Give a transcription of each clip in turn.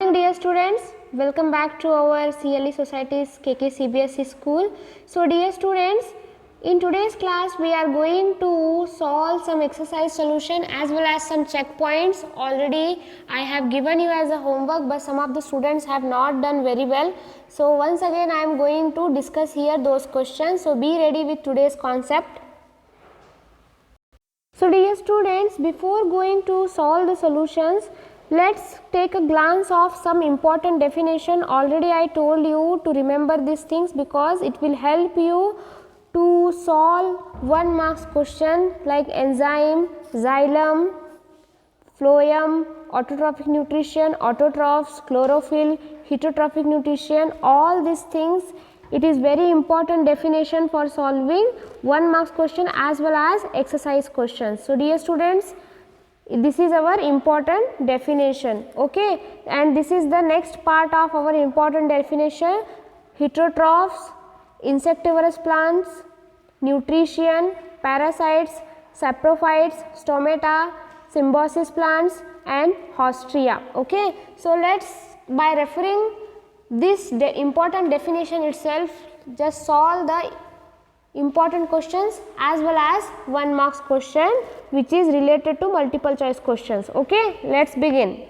morning dear students, welcome back to our CLE Society's KK CBSE school. So dear students, in today's class we are going to solve some exercise solution as well as some checkpoints. Already I have given you as a homework, but some of the students have not done very well. So once again I am going to discuss here those questions. So be ready with today's concept. So dear students, before going to solve the solutions, let's take a glance of some important definition. Already I told you to remember these things because it will help you to solve 1 marks question like enzyme, xylem, phloem, autotrophic nutrition, autotrophs, chlorophyll, heterotrophic nutrition, all these things. It is very important definition for solving 1 marks question as well as exercise questions. So dear students, this is our important definition, okay, and this is the next part of our important definition: heterotrophs, insectivorous plants, nutrition, parasites, saprophytes, stomata, symbiosis plants and hostria. Okay, so let's, by referring this important definition itself, just solve the important questions as well as 1 marks question which is related to multiple choice questions. Okay, let's begin.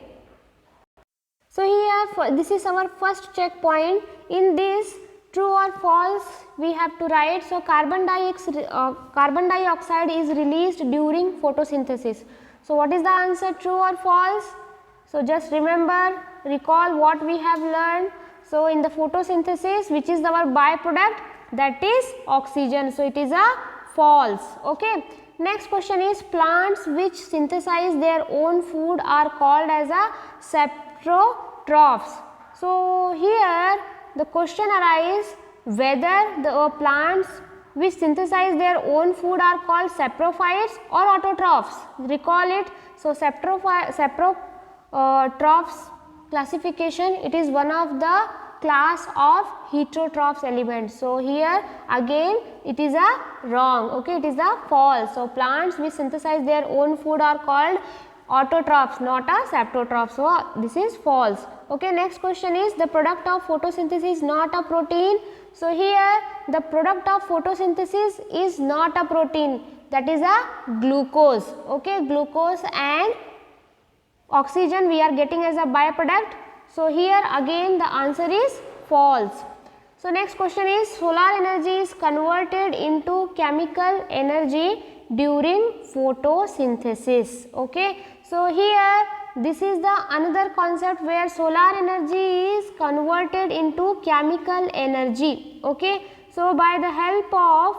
So here this is our first checkpoint. In this, true or false we have to write. So carbon dioxide is released during photosynthesis. So what is the answer, true or false? So just remember, recall what we have learned. So in the photosynthesis, which is our byproduct, that is oxygen. So it is a false. Okay. Next question is, plants which synthesize their own food are called as a saprotrophs. So here the question arises whether the plants which synthesize their own food are called saprophytes or autotrophs. Recall it. So saprotrophs classification, it is one of the class of heterotrophs elements. So here again it is a wrong, okay, it is a false. So plants which synthesize their own food are called autotrophs, not a saprotrophs. So this is false. Okay, next question is, the product of photosynthesis is not a protein. So here the product of photosynthesis is not a protein, that is a glucose. Okay, glucose and oxygen we are getting as a byproduct. So here again the answer is false. So next question is, solar energy is converted into chemical energy during photosynthesis. Okay, so here this is the another concept where solar energy is converted into chemical energy. Okay, so by the help of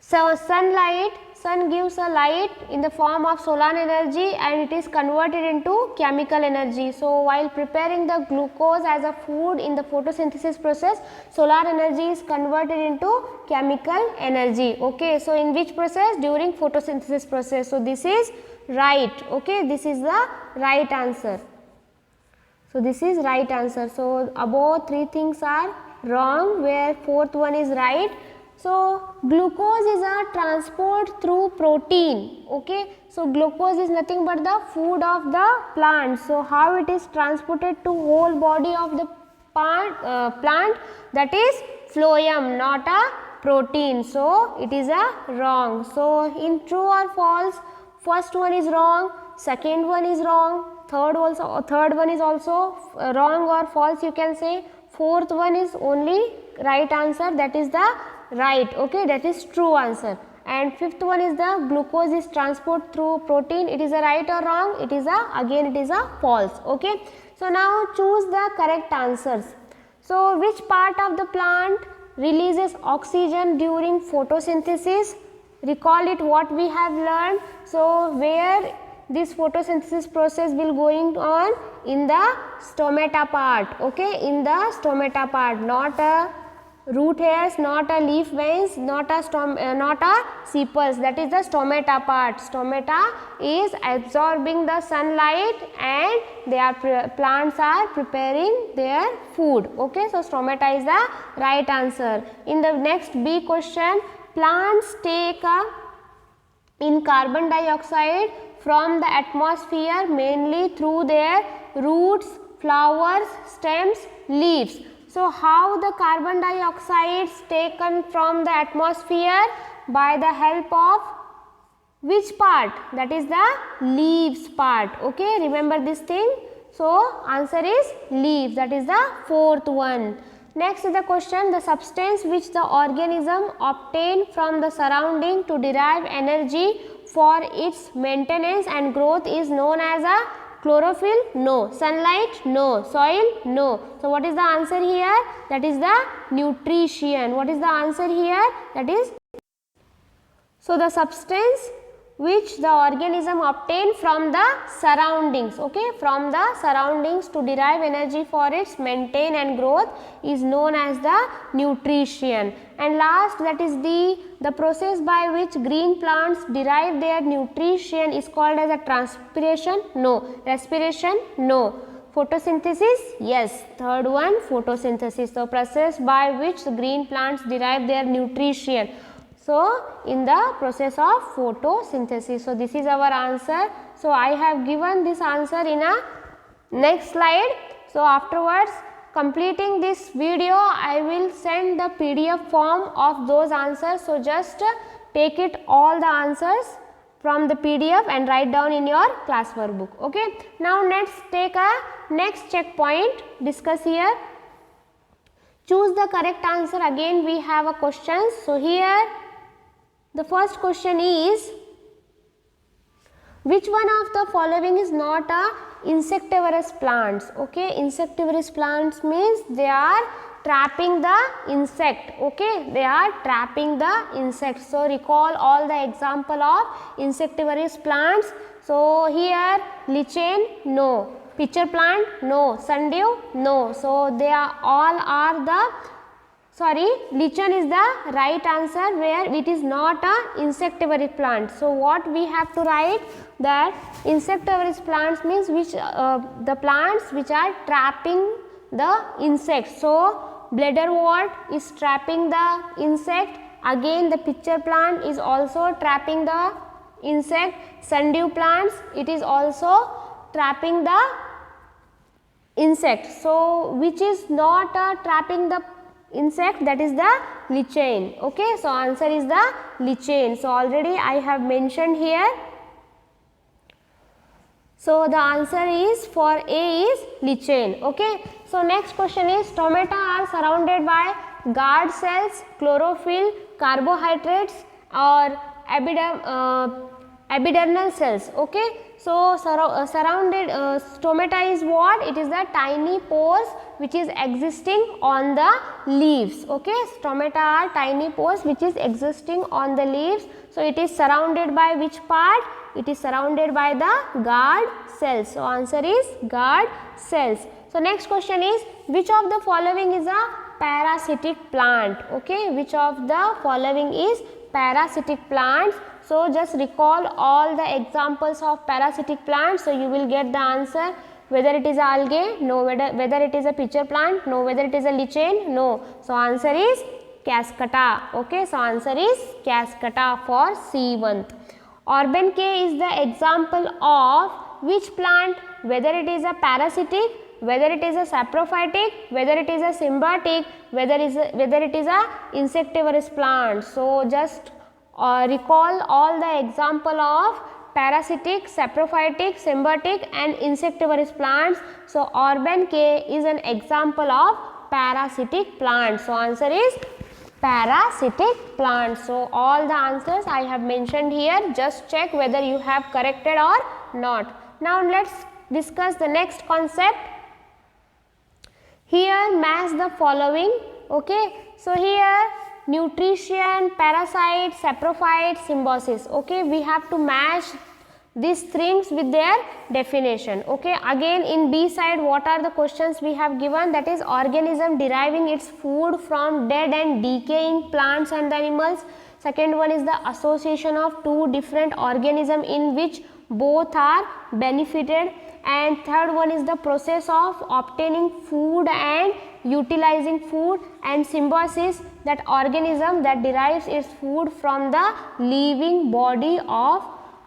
sunlight, sun gives a light in the form of solar energy and it is converted into chemical energy. So while preparing the glucose as a food in the photosynthesis process, solar energy is converted into chemical energy. Okay, so in which process? During photosynthesis process. So this is right. Okay, this is the right answer. So this is right answer. So above 3 things are wrong, where 4th one is right. So glucose is a transport through protein. Okay, so glucose is nothing but the food of the plant. So how it is transported to whole body of the plant, that is phloem, not a protein. So it is a wrong. So in true or false, first one is wrong, second one is wrong, third one is also wrong or false you can say, fourth one is only right answer, that is the right. Okay, that is true answer, and fifth one is the glucose is transport through protein. It is a right or wrong? It is a, again it is a false. Okay, so now choose the correct answers. So which part of the plant releases oxygen during photosynthesis? Recall it what we have learned. So where this photosynthesis process will going on? In the stomata part. Okay, in the stomata part, not a root hairs, not a leaf veins, not a sepals, that is the stomata part. Stomata is absorbing the sunlight and plants are preparing their food. Okay, so stomata is the right answer. In the next B question, plants take in carbon dioxide from the atmosphere mainly through their roots, flowers, stems, leaves. So how the carbon dioxide is taken from the atmosphere? By the help of which part? That is the leaves part. Okay, remember this thing. So answer is leaves, that is the fourth one. Next is the question, the substance which the organism obtain from the surrounding to derive energy for its maintenance and growth is known as a chlorophyll? No. Sunlight? No. Soil? No. So what is the answer here? That is the nutrition. What is the answer here? That is, so the substance which the organism obtain from the surroundings, okay, from the surroundings to derive energy for its maintain and growth is known as the nutrition. And last, that is the process by which green plants derive their nutrition is called as a transpiration? No. Respiration? No. Photosynthesis? Yes. Third one, photosynthesis. So process by which green plants derive their nutrition. So in the process of photosynthesis. So this is our answer. So I have given this answer in a next slide. So afterwards, completing this video, I will send the PDF form of those answers. So just take it all the answers from the PDF and write down in your class workbook. Okay. Now let's take a next checkpoint, discuss here. Choose the correct answer. Again we have a question. So here the first question is, which one of the following is not a insectivorous plants? Okay, insectivorous plants means they are trapping the insect. Okay, they are trapping the insect. So recall all the example of insectivorous plants. So here lichen, no. Pitcher plant, no. Sundew, no. So they are all are the, sorry, lichen is the right answer where it is not a insectivorous plant. So what we have to write, that insectivorous plants means which the plants which are trapping the insects. So bladderwort is trapping the insect. Again the pitcher plant is also trapping the insect. Sundew plants, it is also trapping the insect. So which is not trapping the insect? That is the lichen. Okay, so answer is the lichen. So already I have mentioned here. So the answer is for A is lichen. Okay, so next question is, tomato are surrounded by guard cells, chlorophyll, carbohydrates or abidernal cells. Okay, so surrounded stomata is what? It is the tiny pores which is existing on the leaves. Okay, stomata are tiny pores which is existing on the leaves. So it is surrounded by which part? It is surrounded by the guard cells. So answer is guard cells. So next question is, which of the following is a parasitic plant? Okay, which of the following is parasitic plants? So just recall all the examples of parasitic plants. So you will get the answer. Whether it is algae, no. Whether it is a pitcher plant, no. Whether it is a lichen, no. So answer is Cascata. Okay, so answer is Cascata for C1. Orban K is the example of which plant? Whether it is a parasitic, whether it is a saprophytic, whether it is a symbiotic, whether it is a insectivorous plant. So just recall all the example of parasitic, saprophytic, symbiotic and insectivorous plants. So Orban K is an example of parasitic plants. So answer is parasitic plants. So all the answers I have mentioned here, just check whether you have corrected or not. Now let's discuss the next concept. Here match the following. Okay, so here nutrition, parasite, saprophyte, symbiosis. Okay, we have to match these things with their definition. Okay, again in B side, what are the questions we have given? That is organism deriving its food from dead and decaying plants and animals. Second one is the association of two different organisms in which both are benefited. And third one is the process of obtaining food and utilizing food. And symbiosis, that organism that derives its food from the living body of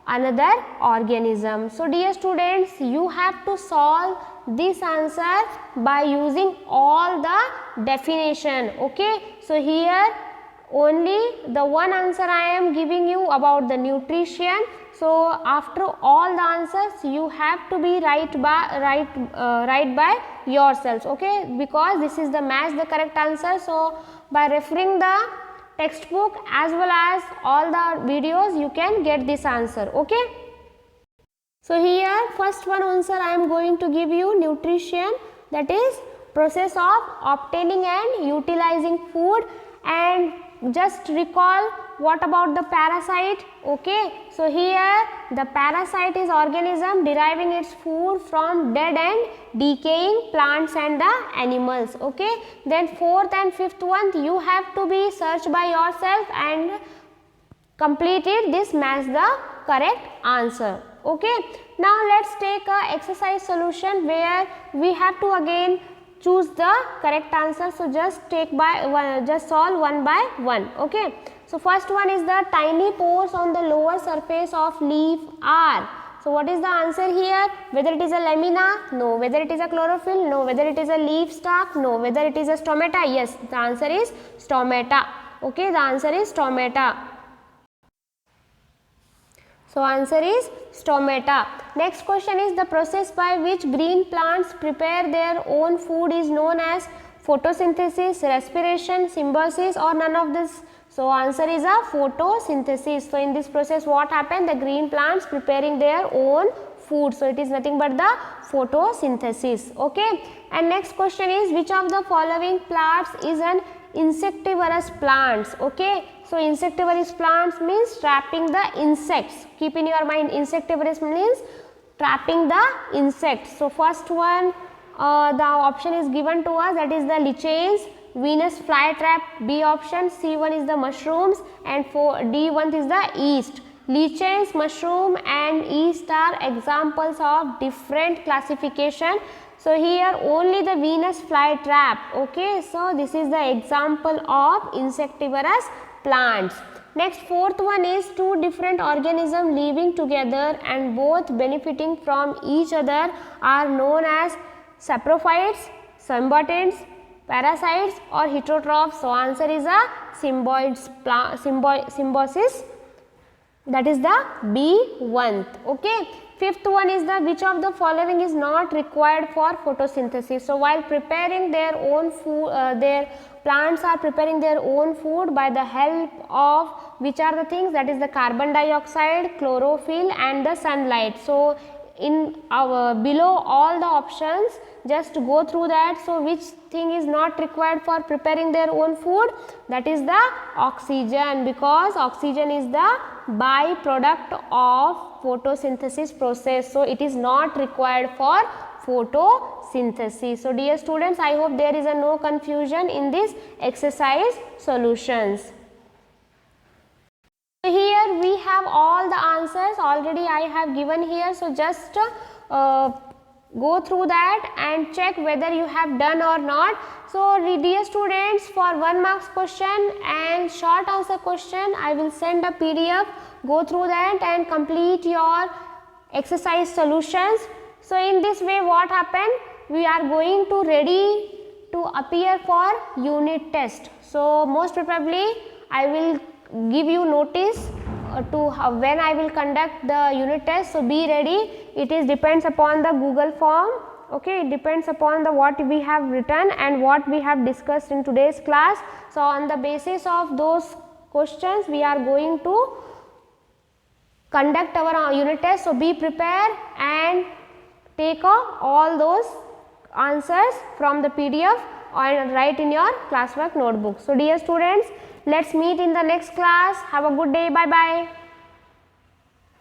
another organism. So dear students, you have to solve this answer by using all the definition. Okay, so here only the one answer I am giving you about the nutrition. So after all the answers you have to be right by yourselves. Okay, because this is the match the correct answer. So by referring the textbook as well as all the videos you can get this answer. Okay, so here first one answer I am going to give you nutrition, that is process of obtaining and utilizing food. And just recall what about the parasite. Okay, so here the parasite is organism deriving its food from dead and decaying plants and the animals. Okay, then fourth and fifth one you have to be searched by yourself and completed this match the correct answer. Okay, now let's take a exercise solution where we have to again choose the correct answer. So just just solve one by one. Okay, so first one is the tiny pores on the lower surface of leaf are. So what is the answer here? Whether it is a lamina? No. Whether it is a chlorophyll? No. Whether it is a leaf stalk? No. Whether it is a stomata? Yes, the answer is stomata. Okay, the answer is stomata. So answer is stomata. Next question is the process by which green plants prepare their own food is known as photosynthesis, respiration, symbiosis, or none of this. So answer is a photosynthesis. So in this process what happened? The green plants preparing their own food. So it is nothing but the photosynthesis. Okay, and next question is which of the following plants is an insectivorous plants? Okay, so insectivorous plants means trapping the insects. Keep in your mind, insectivorous means trapping the insects. So first one the option is given to us, that is the lichens, Venus flytrap, B option, C1 is the mushrooms, and D1 is the yeast. Lichens, mushroom and yeast are examples of different classification. So here only the Venus flytrap. Okay, so this is the example of insectivorous plants. Next fourth one is two different organisms living together and both benefiting from each other are known as saprophytes, symbiotes, parasites, or heterotrophs. So answer is a symbiosis, that is the B1. Okay, fifth one is the which of the following is not required for photosynthesis. So while preparing their own food, their plants are preparing their own food by the help of which are the things, that is the carbon dioxide, chlorophyll and the sunlight. So in our below all the options, just go through that. So which thing is not required for preparing their own food? That is the oxygen, because oxygen is the byproduct of photosynthesis process. So it is not required for photosynthesis. So dear students, I hope there is no confusion in this exercise solutions. So here we have all the answers already I have given here. So just go through that and check whether you have done or not. So dear students, for 1 marks question and short answer question, I will send a PDF. Go through that and complete your exercise solutions. So in this way what happened? We are going to ready to appear for unit test. So most probably I will give you notice to when I will conduct the unit test. So be ready. It is depends upon the Google form. Okay, it depends upon the what we have written and what we have discussed in today's class. So on the basis of those questions we are going to conduct our unit test. So be prepared and take all those answers from the PDF and write in your classwork notebook. So dear students, let's meet in the next class. Have a good day. Bye bye.